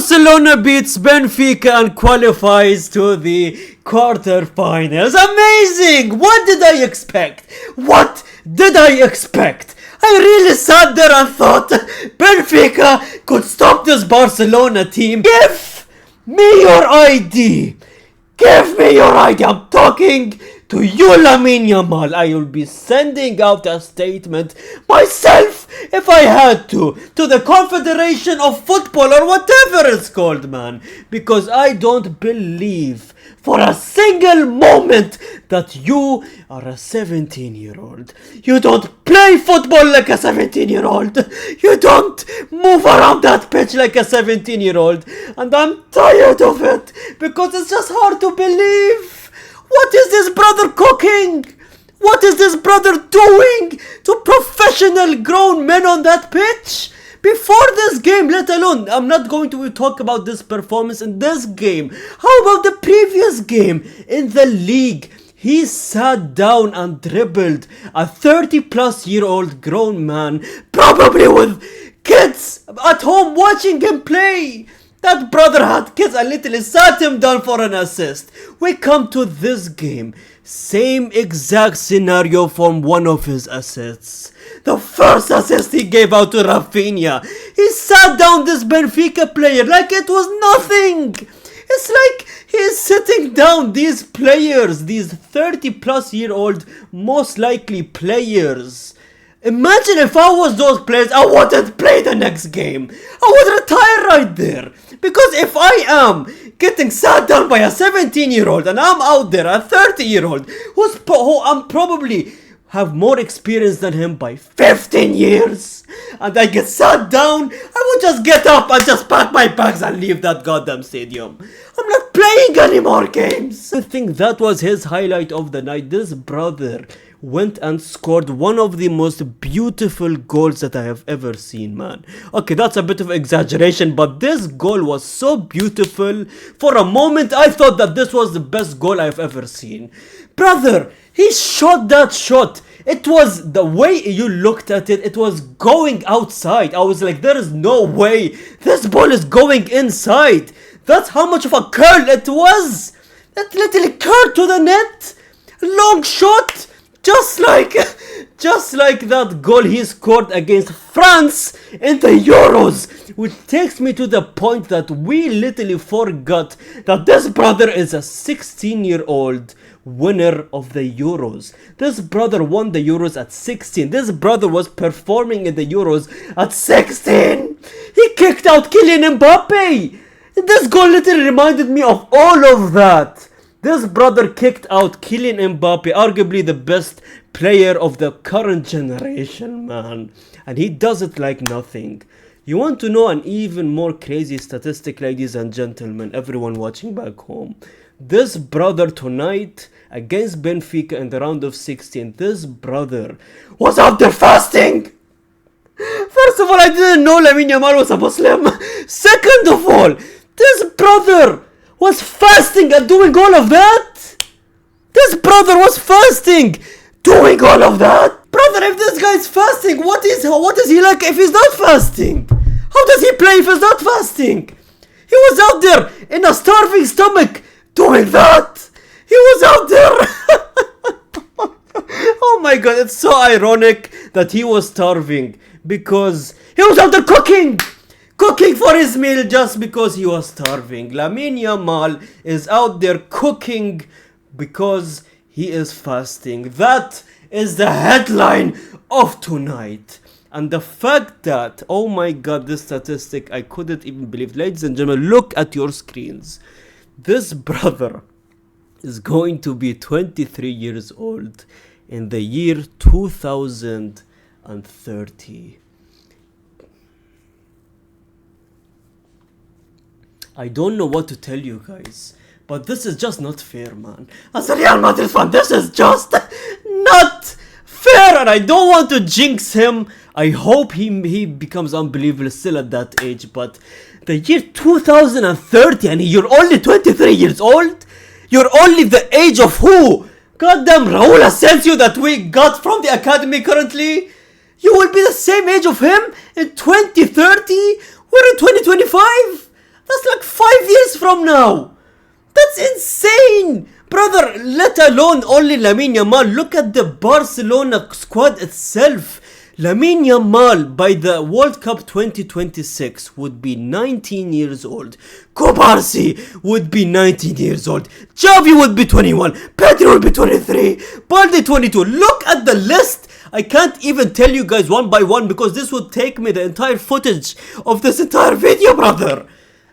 Barcelona beats Benfica and qualifies to the quarterfinals. Amazing! What did I expect? What did I expect? I really sat there and thought Benfica could stop this Barcelona team. Give me your ID. Give me your ID. I'm talking to you, Lamine Yamal. I will be sending out a statement myself if I had to the Confederation of Football or whatever it's called, man. Because I don't believe for a single moment that you are a 17-year-old. You don't play football like a 17-year-old. You don't move around that pitch like a 17-year-old. And I'm tired of it because it's just hard to believe. What is this brother cooking? What is this brother doing to professional grown men on that pitch? Before this game, let alone, I'm not going to talk about this performance in this game. How about the previous game in the league? He sat down and dribbled a 30-plus-year-old grown man, probably with kids at home watching him play. That brother had kids and literally sat him down for an assist. We come to this game. Same exact scenario from one of his assists. The first assist he gave out to Raphinha. He sat down this Benfica player like it was nothing. It's like he's sitting down these players, these 30-plus-year-old most likely players. Imagine if I was those players, I wouldn't play the next game. I would retire right there. Because if I am getting sat down by a 17-year-old and I'm out there, a 30-year-old, who I'm probably have more experience than him by 15 years, and I get sat down, I would just get up and just pack my bags and leave that goddamn stadium. I'm not playing any more games. I think that was his highlight of the night. This brother went and scored one of the most beautiful goals that I have ever seen, man. Okay, that's a bit of exaggeration, but this goal was so beautiful. For a moment, I thought that this was the best goal I've ever seen. Brother, he shot that shot. It was, the way you looked at it, it was going outside. I was like, there is no way this ball is going inside. That's how much of a curl it was. That literally curled to the net. Long shot. Just like that goal he scored against France in the Euros. Which takes me to the point that we literally forgot that this brother is a 16-year-old winner of the Euros. This brother won the Euros at 16. This brother was performing in the Euros at 16. He kicked out Kylian Mbappe. This goal literally reminded me of all of that. This brother kicked out Kylian Mbappe, arguably the best player of the current generation, man. And he does it like nothing. You want to know an even more crazy statistic, ladies and gentlemen, everyone watching back home? This brother tonight against Benfica in the round of 16, this brother was out there fasting. First of all, I didn't know Lamine Yamal was a Muslim. Second of all, this brother was fasting and doing all of that? This brother was fasting, doing all of that? Brother, if this guy is fasting, what is he like if he's not fasting? How does he play if he's not fasting? He was out there in a starving stomach doing that. He was out there. Oh my god, it's so ironic that he was starving because he was out there cooking for his meal just because he was starving. Lamine Yamal is out there cooking because he is fasting. That is the headline of tonight. And the fact that, oh my god, this statistic, I couldn't even believe. Ladies and gentlemen, look at your screens. This brother is going to be 23 years old in the year 2030. I don't know what to tell you guys, but this is just not fair, man. As a Real Madrid fan, this is just not fair, and I don't want to jinx him. I hope he becomes unbelievable still at that age, but the year 2030 and you're only 23 years old? You're only the age of who? Goddamn Raul Asensio that we got from the academy currently? You will be the same age of him in 2030? We're in 2025? That's like 5 years from now. That's insane, brother. Let alone only Lamine Yamal. Look at the Barcelona squad itself. Lamine Yamal by the World Cup 2026 would be 19 years old. Kobarsi would be 19 years old. Xavi would be 21. Pedri would be 23. Balde 22. Look at the list. I can't even tell you guys one by one because this would take me the entire footage of this entire video, brother.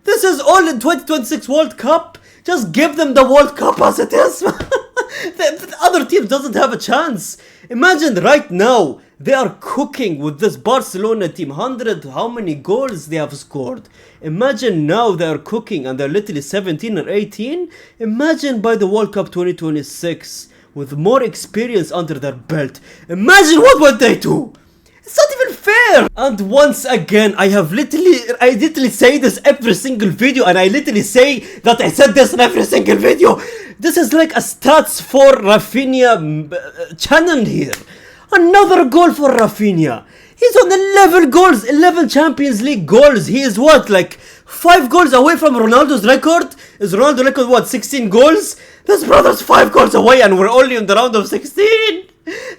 This is all in 2026 World Cup. Just give them the World Cup as it is. The other team doesn't have a chance. Imagine right now they are cooking with this Barcelona team. 100 how many goals they have scored. Imagine now they are cooking and they're literally 17 or 18. Imagine by the World Cup 2026 with more experience under their belt. Imagine what would they do. It's not even fair. And once again, I literally say this every single video, and I literally say that I said this in every single video. This is like a stats for Raphinha channel here. Another goal for Raphinha. He's on 11 goals, 11 Champions League goals. He is what, like 5 goals away from Ronaldo's record? Is Ronaldo's record what, 16 goals? This brother's 5 goals away and we're only in the round of 16.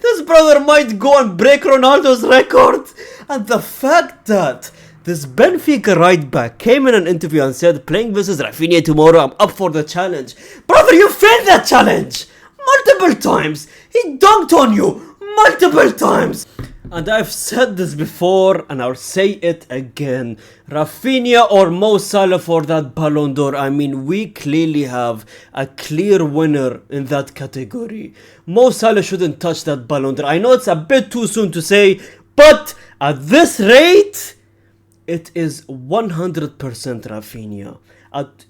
This brother might go and break Ronaldo's record. And the fact that this Benfica right back came in an interview and said, playing versus Raphinha tomorrow, I'm up for the challenge. Brother, you failed that challenge multiple times. He dunked on you multiple times. And I've said this before and I'll say it again. Raphinha or Mo Salah for that Ballon d'Or. I mean, we clearly have a clear winner in that category. Mo Salah shouldn't touch that Ballon d'Or. I know it's a bit too soon to say, but at this rate, it is 100% Raphinha.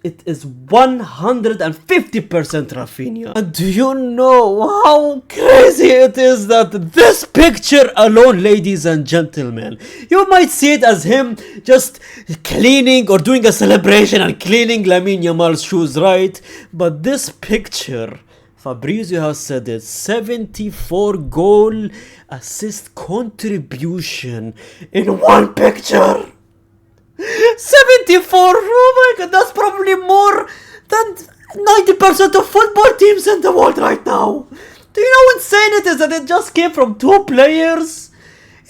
It is 150% Raphinha. And do you know how crazy it is that this picture alone, ladies and gentlemen, you might see it as him just cleaning or doing a celebration and cleaning Lamine Yamal's shoes, right? But this picture, Fabrizio has said it, 74 goal assist contribution in one picture. 74, oh my god, that's probably more than 90% of football teams in the world right now. Do you know how insane it is that it just came from 2 players?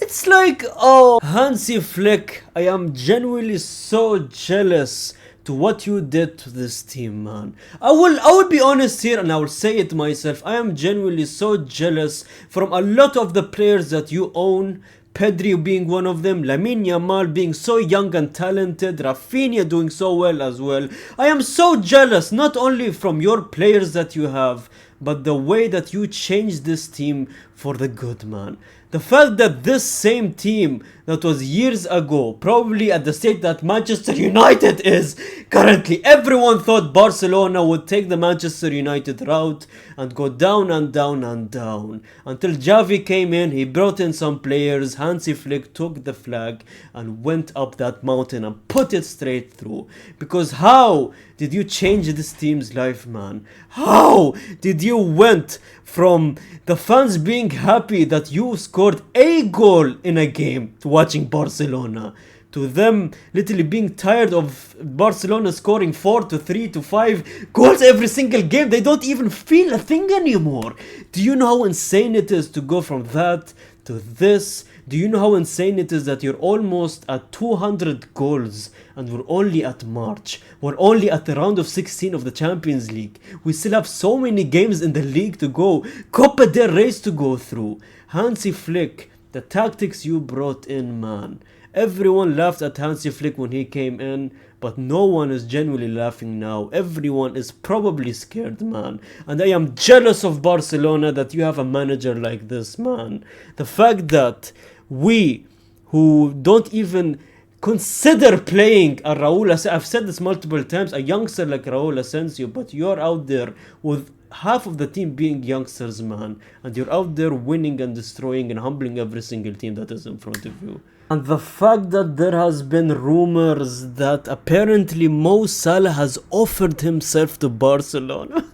It's like, oh, Hansi Flick, I am genuinely so jealous to what you did to this team, man. I will be honest here and I will say it myself. I am genuinely so jealous from a lot of the players that you own. Pedri being one of them, Lamine Yamal being so young and talented, Raphinha doing so well as well. I am so jealous, not only from your players that you have, but the way that you changed this team for the good, man. The fact that this same team that was years ago, probably at the state that Manchester United is currently, everyone thought Barcelona would take the Manchester United route and go down and down and down. Until Xavi came in, he brought in some players, Hansi Flick took the flag and went up that mountain and put it straight through. Because how did you change this team's life, man? How did you went from the fans being happy that you scored a goal in a game to watching Barcelona, to them literally being tired of Barcelona scoring 4 to 3 to 5 goals every single game? They don't even feel a thing anymore. Do you know how insane it is to go from that to this? Do you know how insane it is that you're almost at 200 goals and we're only at March? We're only at the round of 16 of the Champions League. We still have so many games in the league to go. Copa del Rey to go through. Hansi Flick, the tactics you brought in, man. Everyone laughed at Hansi Flick when he came in, but no one is genuinely laughing now. Everyone is probably scared, man. And I am jealous of Barcelona that you have a manager like this, man. The fact that we, who don't even consider playing a Raul Asensio, I've said this multiple times, a youngster like Raul Asensio, but you're out there with half of the team being youngsters, man. And you're out there winning and destroying and humbling every single team that is in front of you. And the fact that there has been rumors that apparently Mo Salah has offered himself to Barcelona.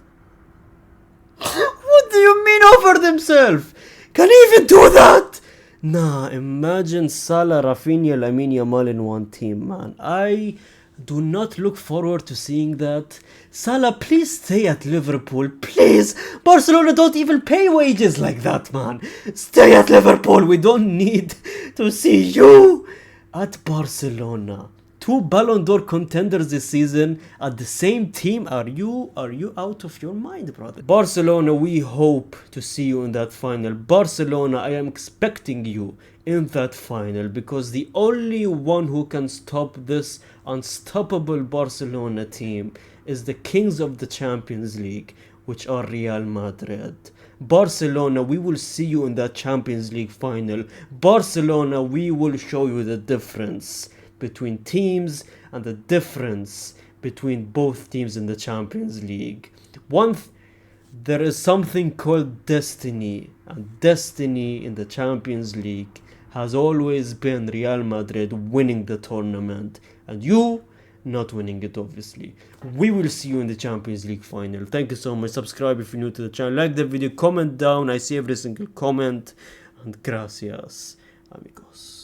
What do you mean offered himself? Can he even do that? Nah, imagine Salah, Raphinha, Lamine Yamal in one team, man. I Do not look forward to seeing that. Salah, please stay at Liverpool. Please! Barcelona don't even pay wages like that, man. Stay at Liverpool. We don't need to see you at Barcelona. 2 Ballon d'Or contenders this season at the same team. Are you out of your mind, brother? Barcelona, we hope to see you in that final. Barcelona, I am expecting you in that final, because the only one who can stop this unstoppable Barcelona team is the kings of the Champions League, which are Real Madrid. Barcelona, we will see you in that Champions League final. Barcelona, we will show you the difference between teams and the difference between both teams in the Champions League. There is something called destiny, and destiny in the Champions League has always been Real Madrid winning the tournament, and you not winning it, obviously. We will see you in the Champions League final. Thank you so much. Subscribe if you're new to the channel. Like the video, comment down. I see every single comment. And gracias, amigos.